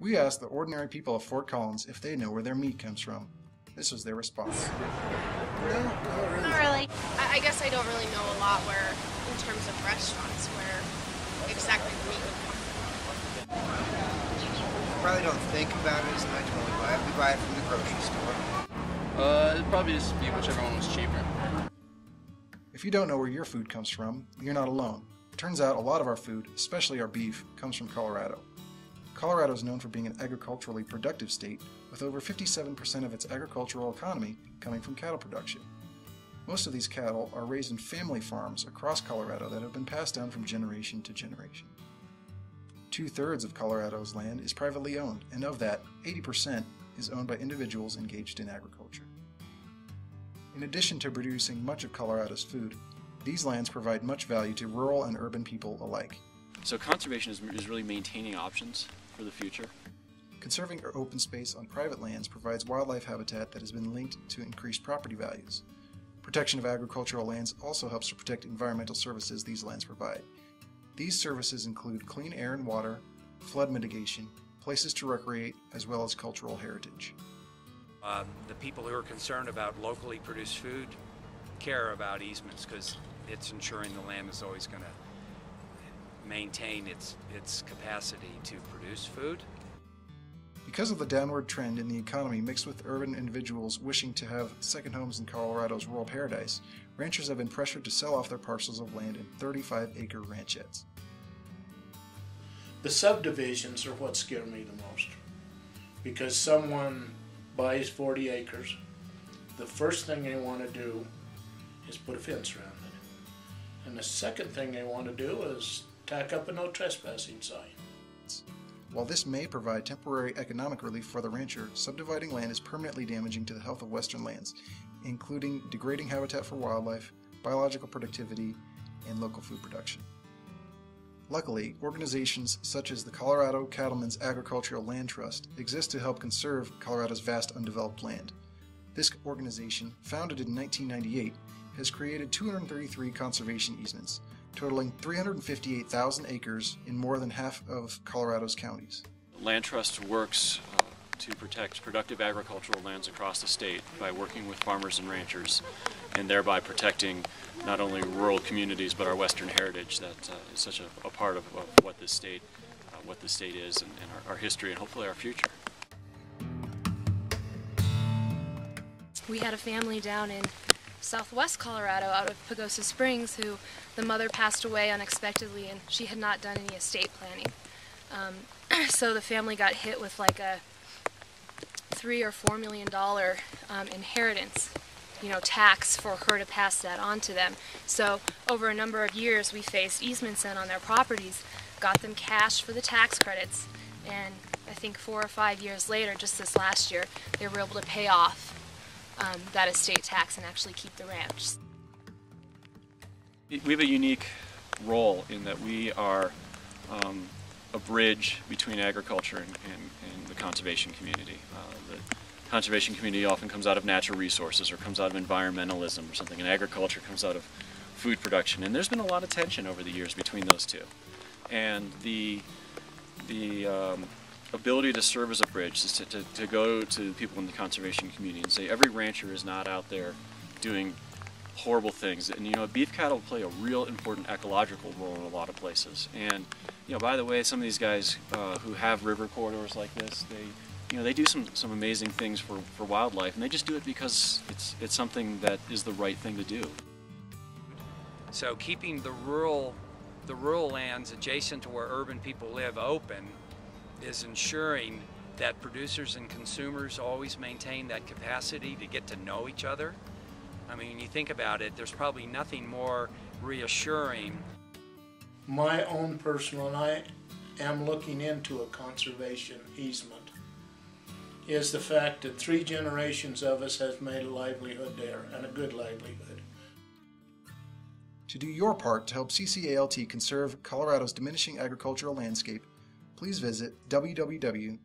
We asked the ordinary people of Fort Collins if they know where their meat comes from. This was their response. No, not really. Not really. I guess I don't really know a lot where, in terms of restaurants, where exactly the meat would come from. Probably don't think about it as much when we buy it. We buy it from the grocery store. It'd probably just be whichever one was cheaper. If you don't know where your food comes from, you're not alone. It turns out a lot of our food, especially our beef, comes from Colorado. Colorado is known for being an agriculturally productive state, with over 57% of its agricultural economy coming from cattle production. Most of these cattle are raised in family farms across Colorado that have been passed down from generation to generation. 2/3 of Colorado's land is privately owned, and of that, 80% is owned by individuals engaged in agriculture. In addition to producing much of Colorado's food, these lands provide much value to rural and urban people alike. So conservation is really maintaining options for the future. Conserving open space on private lands provides wildlife habitat that has been linked to increased property values. Protection of agricultural lands also helps to protect environmental services these lands provide. These services include clean air and water, flood mitigation, places to recreate, as well as cultural heritage. The people who are concerned about locally produced food care about easements because it's ensuring the land is always going to maintain its capacity to produce food. Because of the downward trend in the economy mixed with urban individuals wishing to have second homes in Colorado's rural paradise, ranchers have been pressured to sell off their parcels of land in 35-acre ranchettes. The subdivisions are what scare me the most, because someone buys 40 acres, the first thing they want to do is put a fence around it. And the second thing they want to do is tack up a no trespassing sign. While this may provide temporary economic relief for the rancher, subdividing land is permanently damaging to the health of western lands, including degrading habitat for wildlife, biological productivity, and local food production. Luckily, organizations such as the Colorado Cattlemen's Agricultural Land Trust exist to help conserve Colorado's vast undeveloped land. This organization, founded in 1998, has created 233 conservation easements, totaling 358,000 acres in more than half of Colorado's counties. Land Trust works to protect productive agricultural lands across the state by working with farmers and ranchers, and thereby protecting not only rural communities but our western heritage that is such a part of what this state is and our history and hopefully our future. We had a family down in southwest Colorado out of Pagosa Springs who the mother passed away unexpectedly and she had not done any estate planning. So the family got hit with like a $3 or $4 million inheritance, tax for her to pass that on to them. So over a number of years we faced easements in on their properties, got them cash for the tax credits, and I think 4 or 5 years later, just this last year, they were able to pay off that estate tax and actually keep the ranch. We have a unique role in that we are a bridge between agriculture and the conservation community. The conservation community often comes out of natural resources or comes out of environmentalism or something, and agriculture comes out of food production. And there's been a lot of tension over the years between those two. And the ability to serve as a bridge is to go to people in the conservation community and say every rancher is not out there doing horrible things, and beef cattle play a real important ecological role in a lot of places. And by the way, some of these guys who have river corridors like this, they do some amazing things for wildlife, and they just do it because it's something that is the right thing to do. So keeping the rural lands adjacent to where urban people live open is ensuring that producers and consumers always maintain that capacity to get to know each other. I mean, you think about it, there's probably nothing more reassuring. My own personal, and I am looking into a conservation easement, is the fact that 3 generations of us has made a livelihood there, and a good livelihood. To do your part to help CCALT conserve Colorado's diminishing agricultural landscape, please visit www.ccalt.org.